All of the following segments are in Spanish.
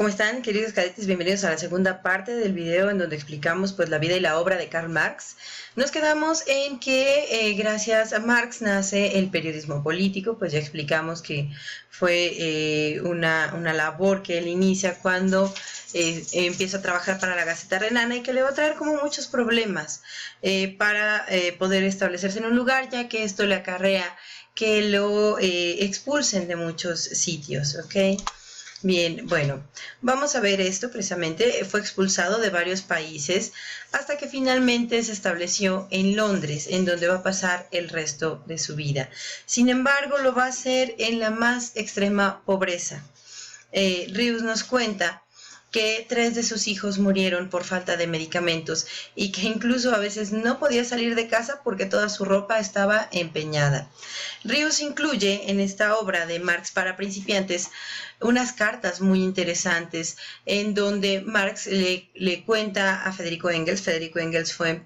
¿Cómo están, queridos cadetes? Bienvenidos a la segunda parte del video en donde explicamos pues la vida y la obra de Karl Marx. Nos quedamos en que gracias a Marx nace el periodismo político, pues ya explicamos que fue una labor que él inicia cuando empieza a trabajar para la Gaceta Renana y que le va a traer como muchos problemas para poder establecerse en un lugar, ya que esto le acarrea que lo expulsen de muchos sitios, ¿ok? Bien, bueno, vamos a ver esto precisamente. Fue expulsado de varios países hasta que finalmente se estableció en Londres, en donde va a pasar el resto de su vida. Sin embargo, lo va a hacer en la más extrema pobreza. Rius nos cuenta que 3 de sus hijos murieron por falta de medicamentos y que incluso a veces no podía salir de casa porque toda su ropa estaba empeñada. Rius incluye en esta obra de Marx para principiantes unas cartas muy interesantes en donde Marx le cuenta a Federico Engels. Federico Engels fue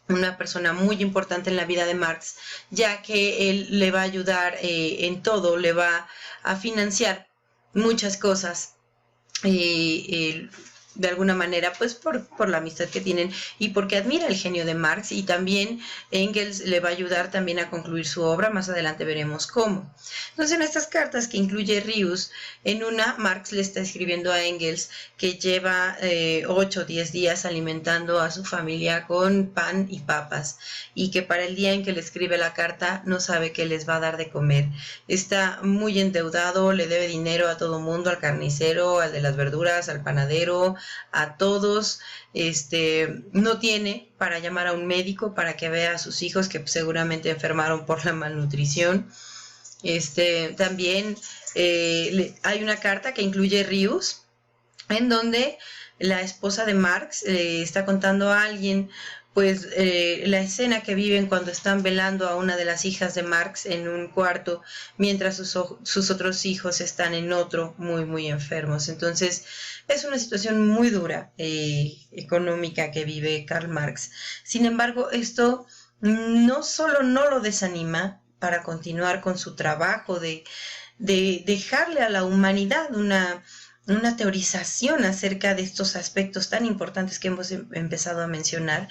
una persona muy importante en la vida de Marx, ya que él le va a ayudar en todo, le va a financiar muchas cosas de alguna manera, pues por la amistad que tienen y porque admira el genio de Marx, y también Engels le va a ayudar también a concluir su obra. Más adelante veremos cómo. Entonces, en estas cartas que incluye Rius, en una Marx le está escribiendo a Engels que lleva 8 o 10 días alimentando a su familia con pan y papas, y que para el día en que le escribe la carta no sabe qué les va a dar de comer. Está muy endeudado, le debe dinero a todo mundo, al carnicero, al de las verduras, al panadero, a todos. No tiene para llamar a un médico para que vea a sus hijos que seguramente enfermaron por la malnutrición. También hay una carta que incluye Rius en donde la esposa de Marx está contando a alguien pues la escena que viven cuando están velando a una de las hijas de Marx en un cuarto, mientras sus otros hijos están en otro, muy, muy enfermos. Entonces, es una situación muy dura económica que vive Karl Marx. Sin embargo, esto no solo no lo desanima para continuar con su trabajo de dejarle a la humanidad una teorización acerca de estos aspectos tan importantes que hemos empezado a mencionar,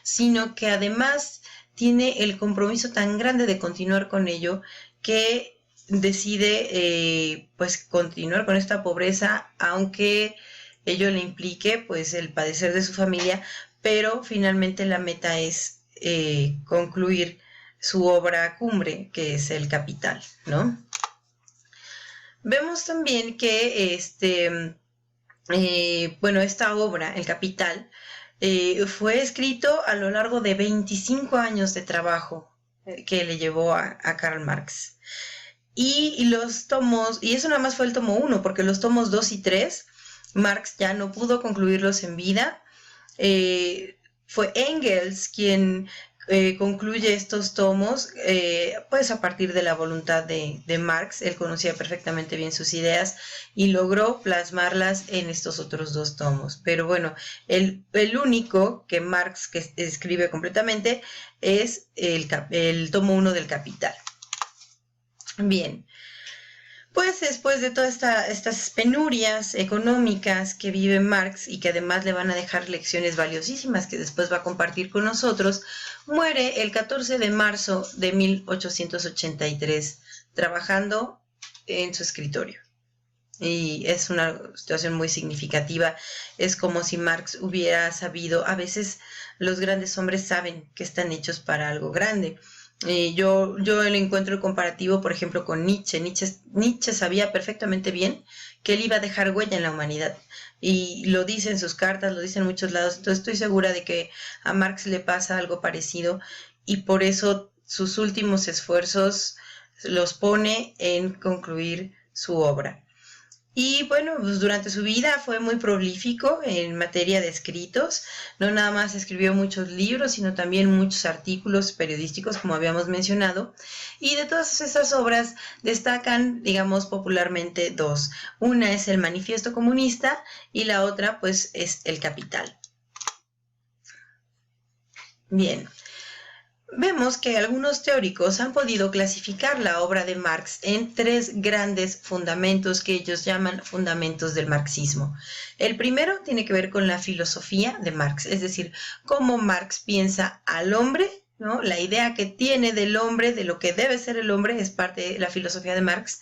sino que además tiene el compromiso tan grande de continuar con ello que decide pues continuar con esta pobreza, aunque ello le implique pues el padecer de su familia, pero finalmente la meta es concluir su obra cumbre, que es El Capital, ¿no? Vemos también que esta obra, El Capital, fue escrito a lo largo de 25 años de trabajo que le llevó a Karl Marx. Y los tomos, y eso nada más fue el tomo 1, porque los tomos 2 y 3, Marx ya no pudo concluirlos en vida. Fue Engels quien concluye estos tomos, pues a partir de la voluntad de Marx. Él conocía perfectamente bien sus ideas y logró plasmarlas en estos otros 2 tomos. Pero bueno, el único que Marx que escribe completamente es el tomo 1 del Capital. Bien. Pues después de todas estas penurias económicas que vive Marx y que además le van a dejar lecciones valiosísimas que después va a compartir con nosotros, muere el 14 de marzo de 1883 trabajando en su escritorio. Y es una situación muy significativa. Es como si Marx hubiera sabido, a veces los grandes hombres saben que están hechos para algo grande. Yo le encuentro el comparativo, por ejemplo, con Nietzsche. Nietzsche sabía perfectamente bien que él iba a dejar huella en la humanidad, y lo dice en sus cartas, lo dice en muchos lados. Entonces estoy segura de que a Marx le pasa algo parecido, y por eso sus últimos esfuerzos los pone en concluir su obra. Y bueno, pues durante su vida fue muy prolífico en materia de escritos. No nada más escribió muchos libros, sino también muchos artículos periodísticos, como habíamos mencionado. Y de todas esas obras destacan, digamos, popularmente 2. Una es el Manifiesto Comunista y la otra, pues, es El Capital. Bien. vemos que algunos teóricos han podido clasificar la obra de Marx en tres grandes fundamentos que ellos llaman fundamentos del marxismo. El primero tiene que ver con la filosofía de Marx, es decir, cómo Marx piensa al hombre, ¿no? La idea que tiene del hombre, de lo que debe ser el hombre, es parte de la filosofía de Marx.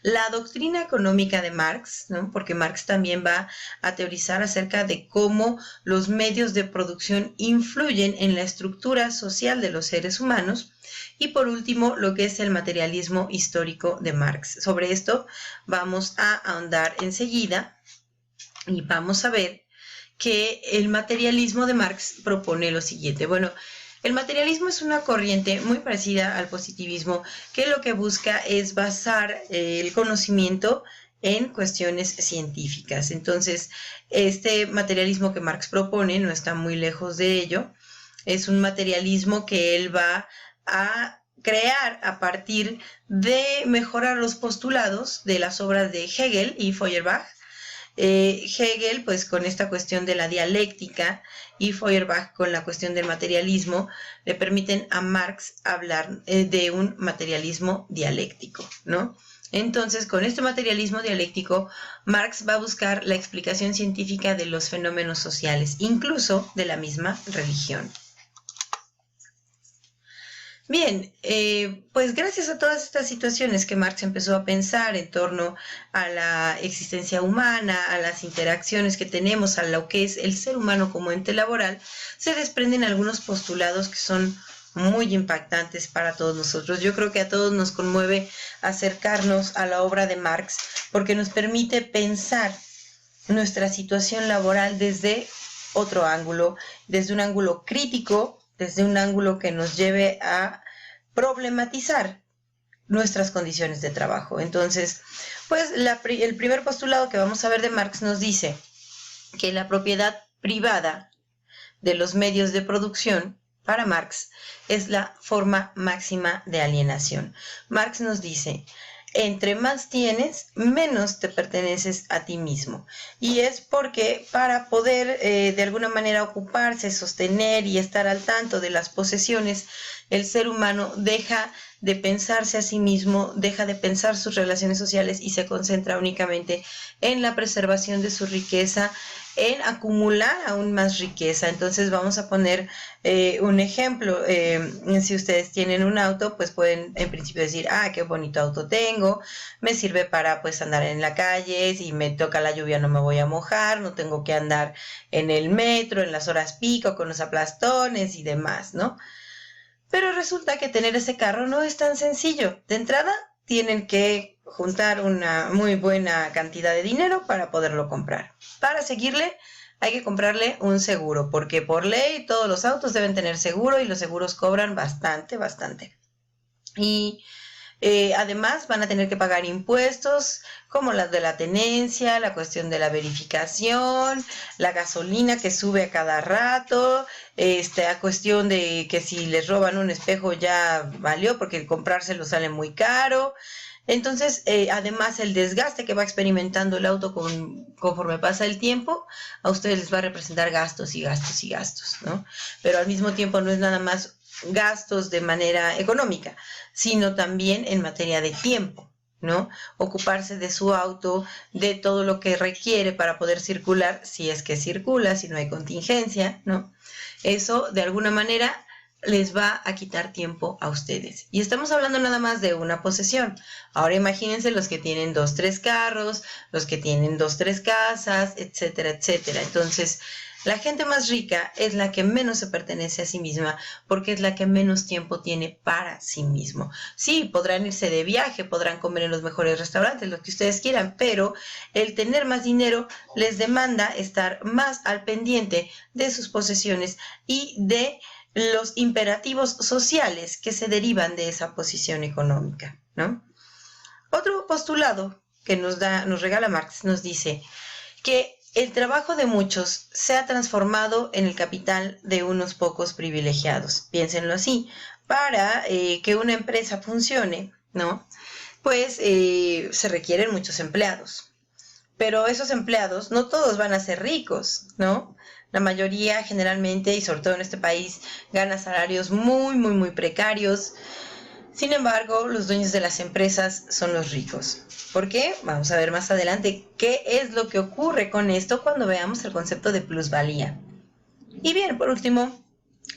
La doctrina económica de Marx, ¿no? Porque Marx también va a teorizar acerca de cómo los medios de producción influyen en la estructura social de los seres humanos. Y por último, lo que es el materialismo histórico de Marx. Sobre esto vamos a ahondar enseguida y vamos a ver que el materialismo de Marx propone lo siguiente. Bueno, el materialismo es una corriente muy parecida al positivismo que lo que busca es basar el conocimiento en cuestiones científicas. Entonces, este materialismo que Marx propone no está muy lejos de ello. Es un materialismo que él va a crear a partir de mejorar los postulados de las obras de Hegel y Feuerbach. Hegel, pues con esta cuestión de la dialéctica, y Feuerbach con la cuestión del materialismo, le permiten a Marx hablar de un materialismo dialéctico, ¿no? Entonces, con este materialismo dialéctico, Marx va a buscar la explicación científica de los fenómenos sociales, incluso de la misma religión. Bien, pues gracias a todas estas situaciones que Marx empezó a pensar en torno a la existencia humana, a las interacciones que tenemos, a lo que es el ser humano como ente laboral, se desprenden algunos postulados que son muy impactantes para todos nosotros. Yo creo que a todos nos conmueve acercarnos a la obra de Marx porque nos permite pensar nuestra situación laboral desde otro ángulo, desde un ángulo crítico, desde un ángulo que nos lleve a problematizar nuestras condiciones de trabajo. Entonces, pues el primer postulado que vamos a ver de Marx nos dice que la propiedad privada de los medios de producción para Marx es la forma máxima de alienación. Marx nos dice: entre más tienes, menos te perteneces a ti mismo. Y es porque para poder de alguna manera ocuparse, sostener y estar al tanto de las posesiones, el ser humano deja de pensarse a sí mismo, deja de pensar sus relaciones sociales y se concentra únicamente en la preservación de su riqueza, en acumular aún más riqueza. Entonces vamos a poner un ejemplo. Si ustedes tienen un auto, pues pueden en principio decir: ah, qué bonito auto tengo, me sirve para pues andar en la calle, si me toca la lluvia no me voy a mojar, no tengo que andar en el metro, en las horas pico, con los aplastones y demás, ¿no? Pero resulta que tener ese carro no es tan sencillo. De entrada, tienen que juntar una muy buena cantidad de dinero para poderlo comprar. Para seguirle, hay que comprarle un seguro, porque por ley todos los autos deben tener seguro y los seguros cobran bastante. Y además van a tener que pagar impuestos como las de la tenencia, la cuestión de la verificación, la gasolina que sube a cada rato, a cuestión de que si les roban un espejo ya valió porque comprárselo sale muy caro. Entonces, además el desgaste que va experimentando el auto conforme pasa el tiempo, a ustedes les va a representar gastos y gastos y gastos, ¿no? Pero al mismo tiempo no es nada más gastos de manera económica, sino también en materia de tiempo, ¿no? Ocuparse de su auto, de todo lo que requiere para poder circular, si es que circula, si no hay contingencia, ¿no? Eso, de alguna manera, les va a quitar tiempo a ustedes. Y estamos hablando nada más de una posesión. Ahora imagínense los que tienen 2, 3 carros, los que tienen 2, 3 casas, etcétera, etcétera. Entonces, la gente más rica es la que menos se pertenece a sí misma porque es la que menos tiempo tiene para sí mismo. Sí, podrán irse de viaje, podrán comer en los mejores restaurantes, lo que ustedes quieran, pero el tener más dinero les demanda estar más al pendiente de sus posesiones y de los imperativos sociales que se derivan de esa posición económica, ¿no? Otro postulado que nos regala Marx nos dice que el trabajo de muchos se ha transformado en el capital de unos pocos privilegiados. Piénsenlo así. Para que una empresa funcione, ¿no? Pues se requieren muchos empleados. pero esos empleados no todos van a ser ricos, ¿no? La mayoría generalmente, y sobre todo en este país, gana salarios muy precarios. Sin embargo, los dueños de las empresas son los ricos. ¿Por qué? Vamos a ver más adelante qué es lo que ocurre con esto cuando veamos el concepto de plusvalía. Y bien, por último,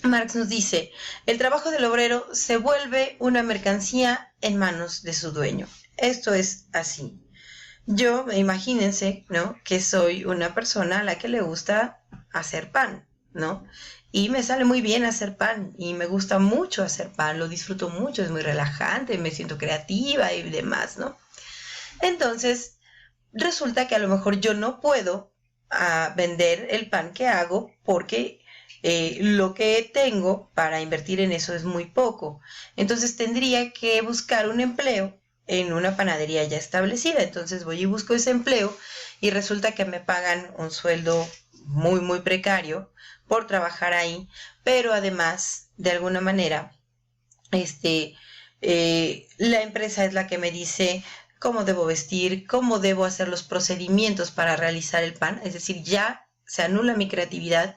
Marx nos dice, el trabajo del obrero se vuelve una mercancía en manos de su dueño. Esto es así. Yo, imagínense, ¿no? Que soy una persona a la que le gusta hacer pan, ¿no? Y me sale muy bien hacer pan y me gusta mucho hacer pan, lo disfruto mucho, es muy relajante, me siento creativa y demás, ¿no? Entonces, resulta que a lo mejor yo no puedo vender el pan que hago porque lo que tengo para invertir en eso es muy poco. Entonces tendría que buscar un empleo en una panadería ya establecida. Entonces voy y busco ese empleo y resulta que me pagan un sueldo muy precario por trabajar ahí, pero además, de alguna manera, la empresa es la que me dice cómo debo vestir, cómo debo hacer los procedimientos para realizar el pan, es decir, ya se anula mi creatividad.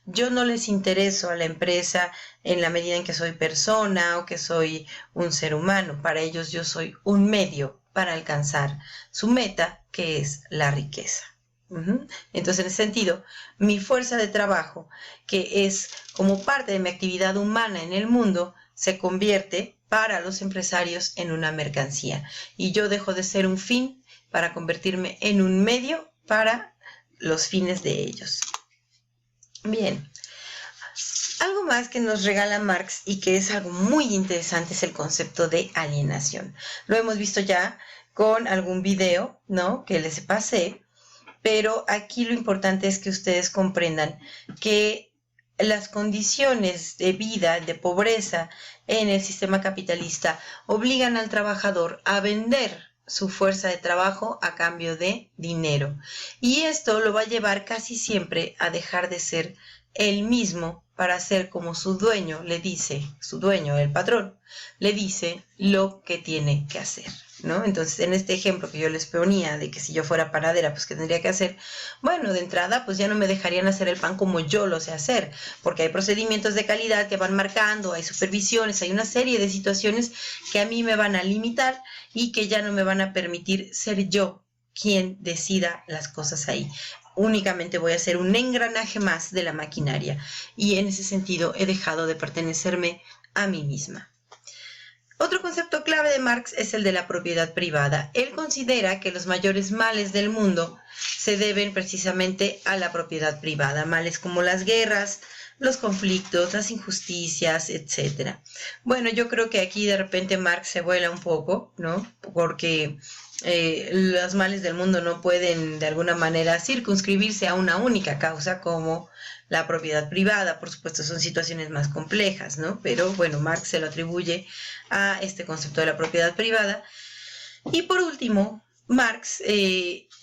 Yo no les intereso a la empresa en la medida en que soy persona o que soy un ser humano. Para ellos yo soy un medio para alcanzar su meta, que es la riqueza. Entonces, en ese sentido, mi fuerza de trabajo, que es como parte de mi actividad humana en el mundo, se convierte para los empresarios en una mercancía. Y yo dejo de ser un fin para convertirme en un medio para los fines de ellos. Bien, algo más que nos regala Marx y que es algo muy interesante es el concepto de alienación. Lo hemos visto ya con algún video, ¿no?, que les pasé, pero aquí lo importante es que ustedes comprendan que las condiciones de vida, de pobreza en el sistema capitalista obligan al trabajador a vender su fuerza de trabajo a cambio de dinero. Y esto lo va a llevar casi siempre a dejar de ser él mismo para ser como su dueño le dice, su dueño, el patrón, le dice lo que tiene que hacer, ¿no? Entonces, en este ejemplo que yo les ponía de que si yo fuera panadera, pues ¿qué tendría que hacer? Bueno, de entrada, pues ya no me dejarían hacer el pan como yo lo sé hacer, porque hay procedimientos de calidad que van marcando, hay supervisiones, hay una serie de situaciones que a mí me van a limitar y que ya no me van a permitir ser yo quien decida las cosas ahí. Únicamente voy a ser un engranaje más de la maquinaria y en ese sentido he dejado de pertenecerme a mí misma. Otro concepto clave de Marx es el de la propiedad privada. Él considera que los mayores males del mundo se deben precisamente a la propiedad privada, males como las guerras, los conflictos, las injusticias, etc. Bueno, yo creo que aquí de repente Marx se vuela un poco, ¿no? Porque los males del mundo no pueden de alguna manera circunscribirse a una única causa como la propiedad privada. Por supuesto, son situaciones más complejas, ¿no? Pero bueno, Marx se lo atribuye a este concepto de la propiedad privada. Y por último, Marx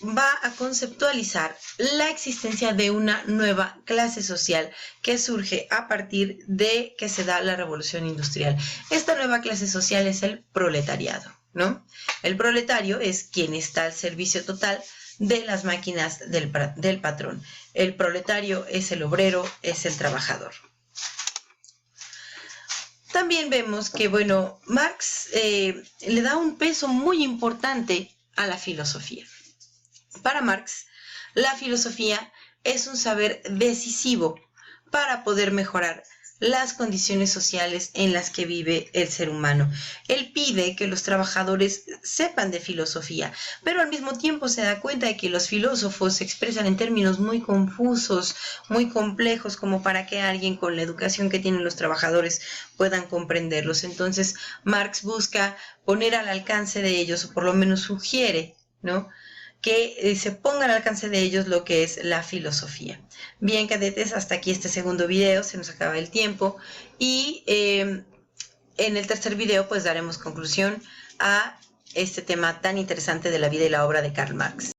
va a conceptualizar la existencia de una nueva clase social que surge a partir de que se da la revolución industrial. Esta nueva clase social es el proletariado, ¿no? El proletario es quien está al servicio total de las máquinas del patrón. El proletario es el obrero, es el trabajador. También vemos que, bueno, Marx le da un peso muy importante a la filosofía. Para Marx, la filosofía es un saber decisivo para poder mejorar las condiciones sociales en las que vive el ser humano. Él pide que los trabajadores sepan de filosofía, pero al mismo tiempo se da cuenta de que los filósofos se expresan en términos muy confusos, muy complejos, como para que alguien con la educación que tienen los trabajadores puedan comprenderlos. Entonces, Marx busca poner al alcance de ellos, o por lo menos sugiere, ¿no?, que se ponga al alcance de ellos lo que es la filosofía. Bien, cadetes, hasta aquí este segundo video, se nos acaba el tiempo y en el tercer video pues daremos conclusión a este tema tan interesante de la vida y la obra de Karl Marx.